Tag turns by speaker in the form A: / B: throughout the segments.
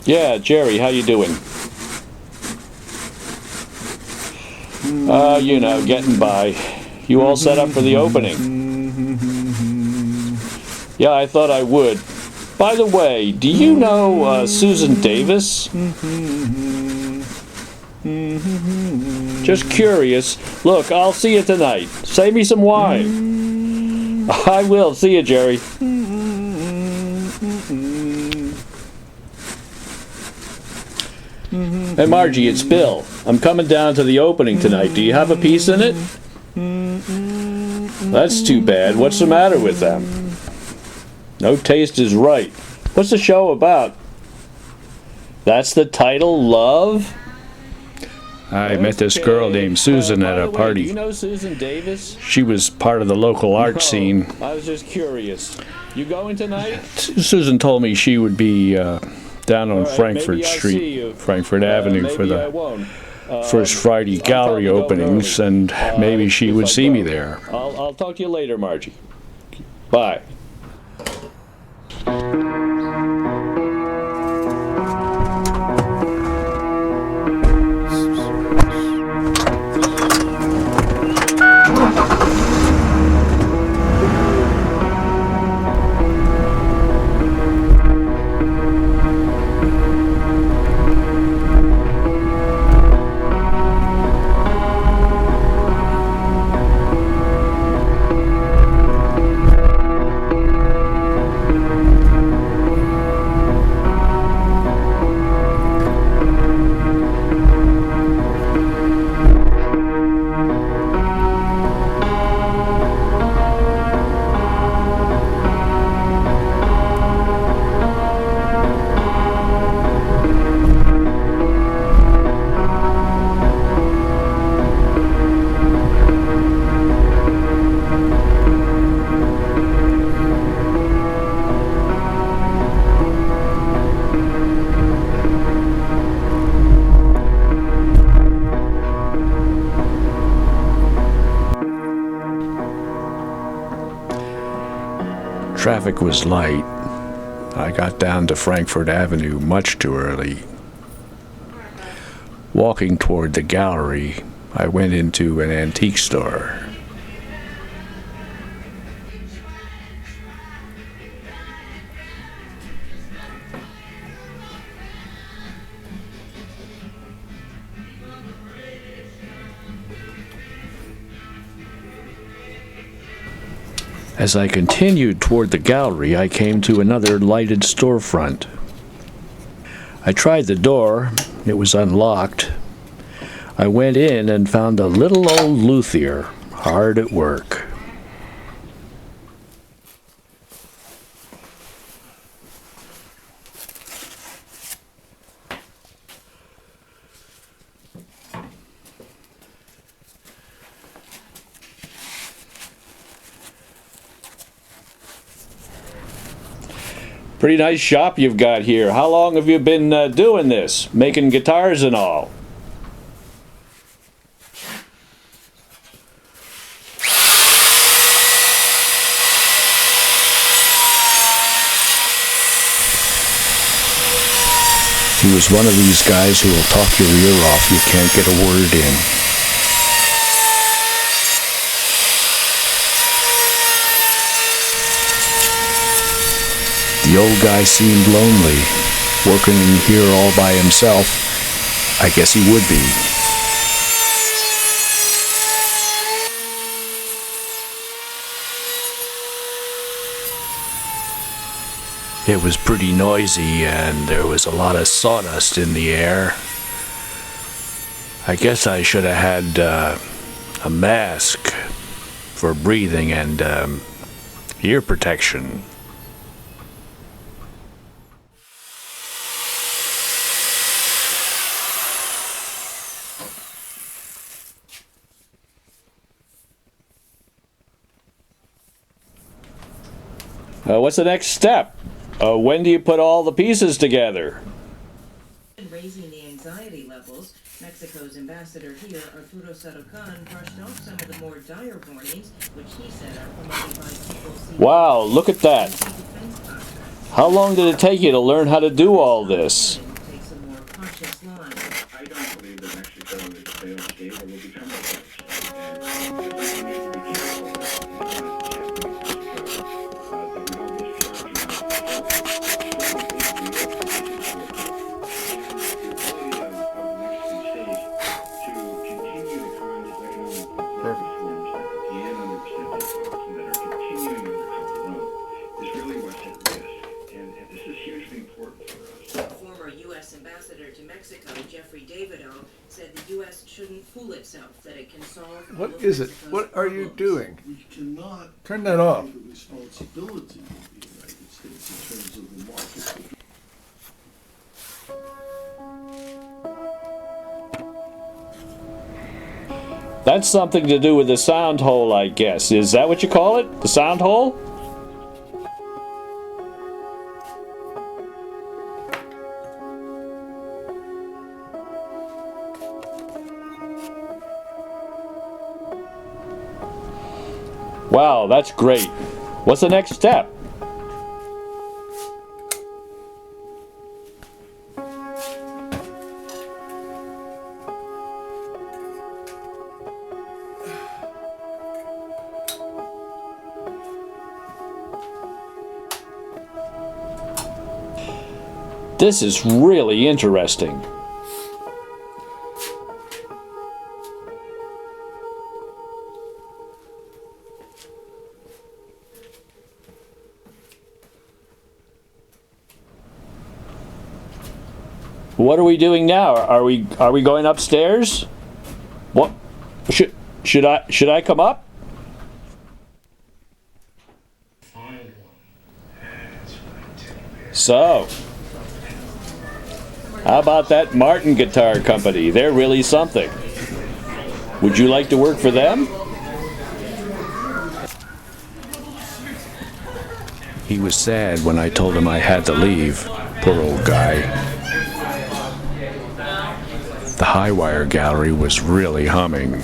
A: Yeah, Jerry, how you doing? You know, getting by. You all set up for the opening? Yeah, I thought I would. By the way, do you know Susan Davis? Just curious. Look, I'll see you tonight. Save me some wine. I will. See you, Jerry. Hey, Margie, it's Bill. I'm coming down to the opening tonight. Do you have a piece in it? That's too bad. What's the matter with them? No taste is right. What's the show about? That's the title, Love? I met this girl named Susan at a party. You know Susan Davis? She was part of the local art scene. I was just curious. You going tonight? Susan told me she would be down on Frankford Street, Frankford Avenue for the first Friday gallery openings, and maybe she would see me there. I'll talk to you later, Margie. Bye. Traffic was light. I got down to Frankford Avenue much too early. Walking toward the gallery, I went into an antique store. As I continued toward the gallery, I came to another lighted storefront. I tried the door. It was unlocked. I went in and found a little old luthier hard at work. Pretty nice shop you've got here. How long have you been doing this? Making guitars and all? He was one of these guys who will talk your ear off. You can't get a word in. The old guy seemed lonely, working in here all by himself. I guess he would be. It was pretty noisy, and there was a lot of sawdust in the air. I guess I should have had a mask for breathing and ear protection. What's the next step? When do you put all the pieces together?
B: Raising the anxiety levels, Mexico's ambassador here, Arturo Sarucan, brushed off some of the more dire warnings, which he said are promoted by people seeking.
A: Wow, look at that. How long did it take you to learn how to do all this?
B: ambassador to Mexico, Jeffrey Davido, said the U.S. shouldn't fool itself that it can solve all
C: What
B: of
C: is it?
B: Mexico's
C: What are you
B: problems.
C: doing?
D: We cannot
C: Turn that off.
D: take the responsibility of the United States in terms of the market.
A: That's something to do with the sound hole, I guess. Is that what you call it? The sound hole? Wow, that's great. What's the next step? This is really interesting. What are we doing now? Are we going upstairs? What should I come up? So, how about that Martin Guitar Company? They're really something. Would you like to work for them?
C: He was sad when I told him I had to leave. Poor old guy. The high wire gallery was really humming.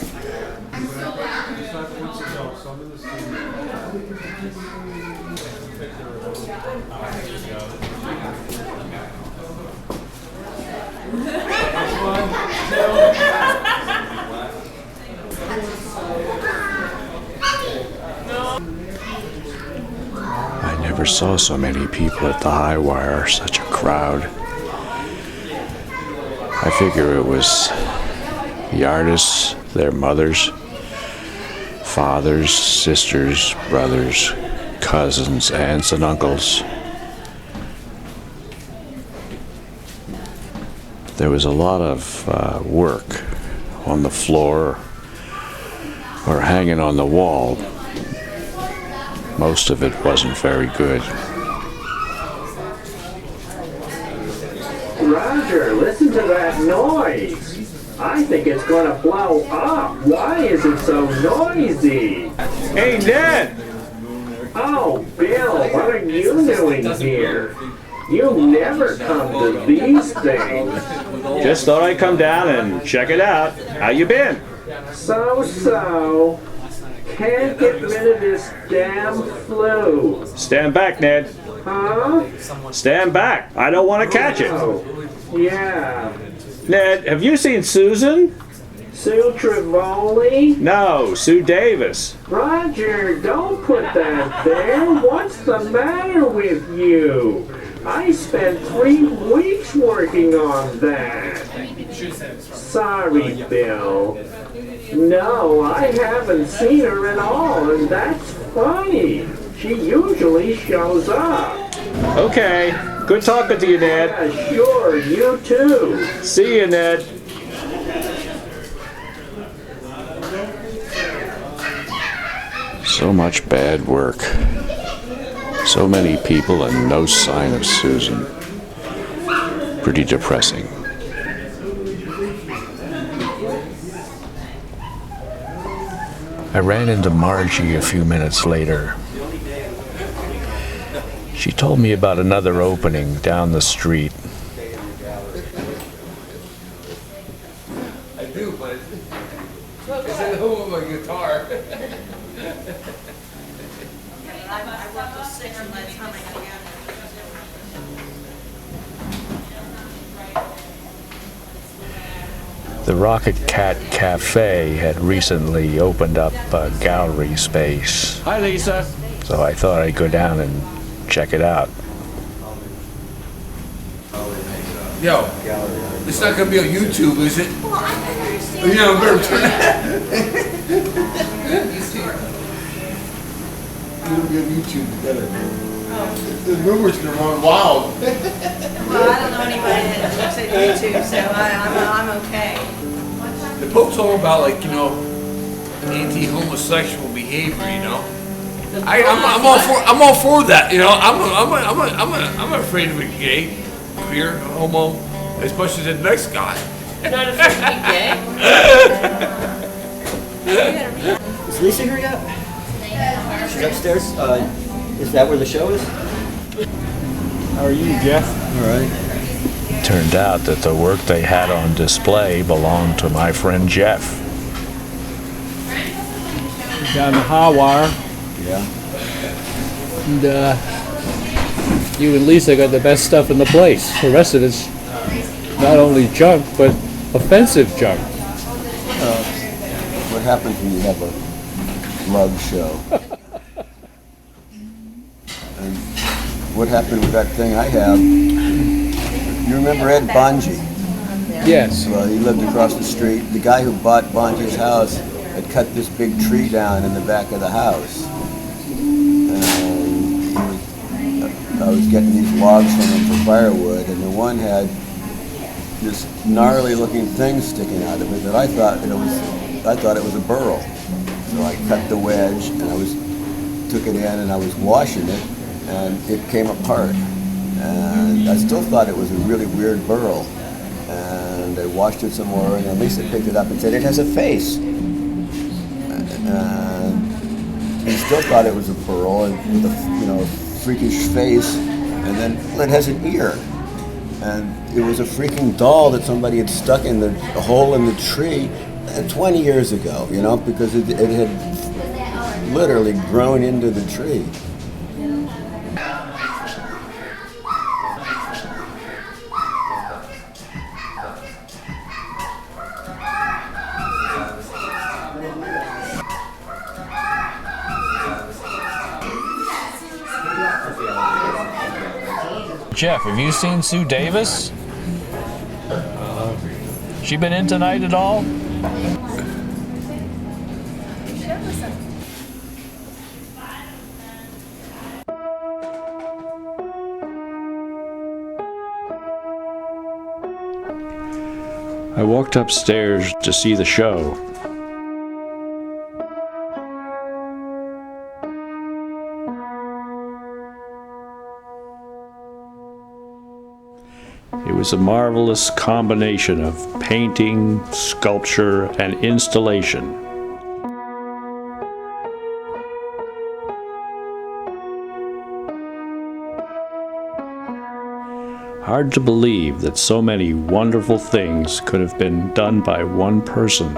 C: I never saw so many people at the high wire, such a crowd. I figure it was the artists, their mothers, fathers, sisters, brothers, cousins, aunts, and uncles. There was a lot of work on the floor or hanging on the wall. Most of it wasn't very good.
E: Roger, listen to that noise. I think it's gonna blow up. Why is it so noisy?
A: Hey, Ned!
E: Oh, Bill, what are you doing here? You never come to these things.
A: Just thought I'd come down and check it out. How you been?
E: So. Can't get rid of this damn flu.
A: Stand back, Ned.
E: Huh?
A: Stand back. I don't want to catch it.
E: Oh, yeah.
A: Ned, have you seen Susan?
E: Sue Trivoli?
A: No, Sue Davis.
E: Roger, don't put that there. What's the matter with you? I spent 3 weeks working on that. Sorry, Bill. No, I haven't seen her at all, and that's funny. She usually shows up.
A: Okay, good talking to you, Ned.
E: Yeah, sure, you too.
A: See you, Ned.
C: So much bad work. So many people and no sign of Susan. Pretty depressing. I ran into Margie a few minutes later. She told me about another opening down the street.
F: I do, but it's at home with my guitar.
G: I worked till 6 and by the time I got out.
C: The Rocket Cat Cafe had recently opened up a gallery space,
A: Hi, Lisa.
C: so I thought I'd go down and check it out.
F: Yo, it's not gonna be on YouTube, is it?
G: Well, I can understand.
F: You know, better turn it. It'll be on YouTube better.
D: The rumors are going wild.
G: Well, I don't know anybody that looks at YouTube, so I'm okay.
F: The Pope's all about, like, you know, anti-homosexual behavior, you know. I'm all for that, you know. I'm afraid of a gay, queer, homo, as much as the next guy.
B: You're not afraid to be gay?
H: Is Lisa here yet? She's upstairs. Is that where the show is?
I: How are you, Jeff?
H: All right.
C: Turned out that the work they had on display belonged to my friend Jeff.
I: Down the high wire.
H: Yeah.
I: And you and Lisa got the best stuff in the place. The rest of it's not only junk, but offensive junk.
H: What happens when you have a love show? And what happened with that thing I have? You remember Ed Bonji?
I: Yes.
H: Well, he lived across the street. The guy who bought Bonji's house had cut this big tree down in the back of the house. I was getting these logs from him for firewood, and the one had this gnarly looking thing sticking out of it that I thought it was a burl. So I cut the wedge and took it in and I was washing it, and it came apart. And I still thought it was a really weird burl. And I washed it some more, and then Lisa picked it up and said, "It has a face." And I still thought it was a burl and with a freakish face, and then it has an ear. And it was a freaking doll that somebody had stuck in the hole in the tree 20 years ago, because it had literally grown into the tree.
C: Jeff, have you seen Sue Davis? She been in tonight at all? I walked upstairs to see the show. It was a marvelous combination of painting, sculpture, and installation. Hard to believe that so many wonderful things could have been done by one person.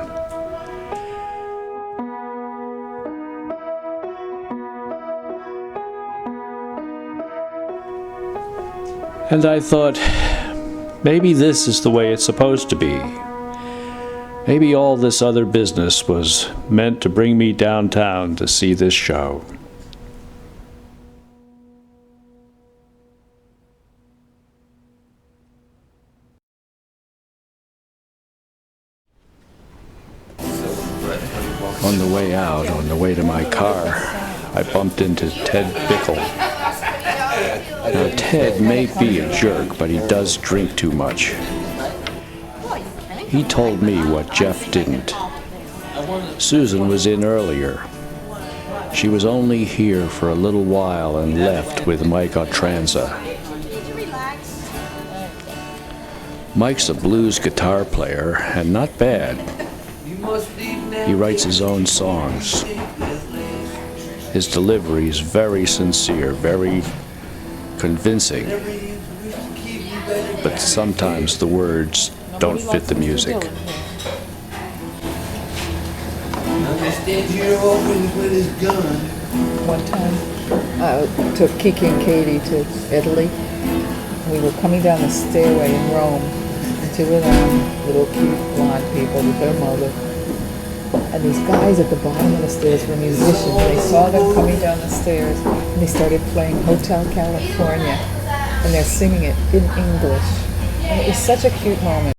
C: And I thought, maybe this is the way it's supposed to be. Maybe all this other business was meant to bring me downtown to see this show. On the way out, on the way to my car, I bumped into Ted Bickle. Now, Ted may be a jerk, but he does drink too much. He told me what Jeff didn't. Susan was in earlier. She was only here for a little while and left with Mike Otranza. Mike's a blues guitar player, and not bad. He writes his own songs. His delivery is very sincere, very convincing, but sometimes the words don't fit the music.
J: One time, I took Kiki and Katie to Italy. We were coming down the stairway in Rome, two of them, little cute blonde people with their mother. And these guys at the bottom of the stairs were musicians. They saw them coming down the stairs, and they started playing Hotel California, and they're singing it in English. And it was such a cute moment.